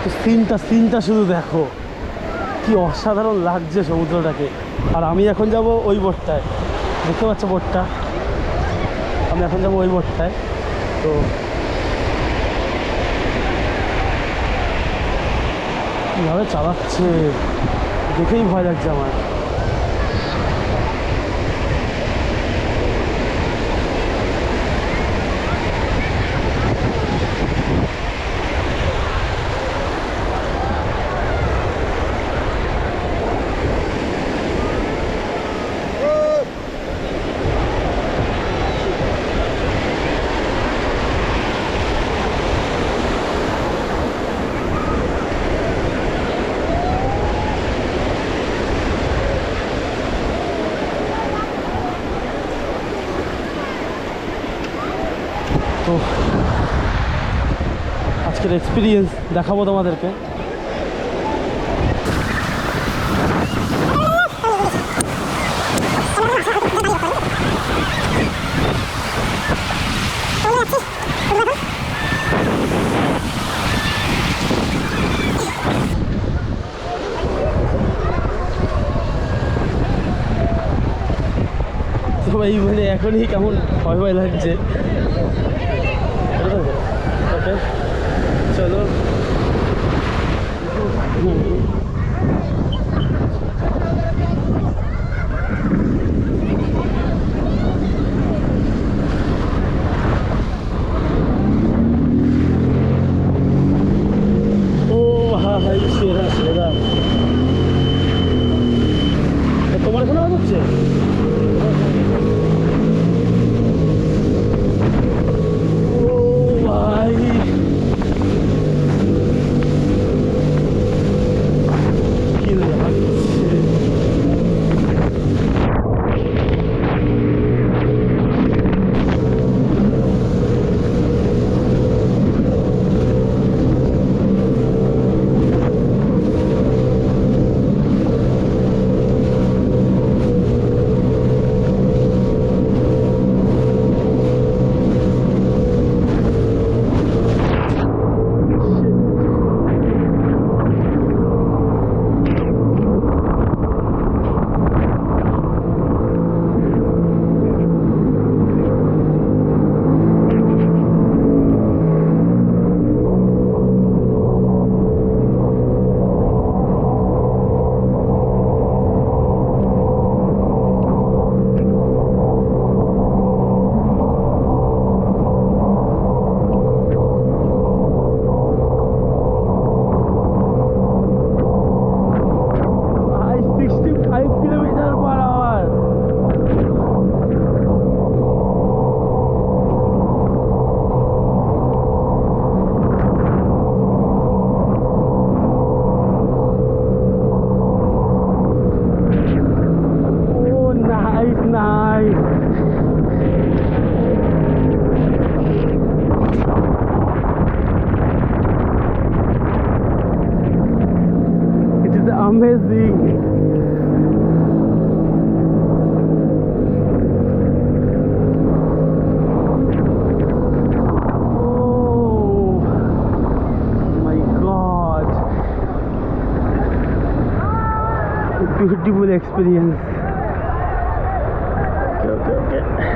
তো সিনটা শুধু দেখো, কি অসাধারণ লাগছে সমুদ্রটাকে। আর আমি এখন যাব ওই বোটটায়, দেখতে পাচ্ছ বোটটা, আমি এখন যাব ওই বোটটায়। তো কীভাবে চালাচ্ছে দেখেই ভয় লাগছে আমার। তো আজকের এক্সপিরিয়েন্স দেখাবো তোমাদেরকে। তো এই মানে এখনই কেমন ভয় ভয় লাগছে। ওকে চলো। ও ভাই সেরা সেরা। তোমার এখানে আওয়াজ হচ্ছে? ও ভাই কি লাগছে। Amazing. Oh my God. A beautiful experience. Okay.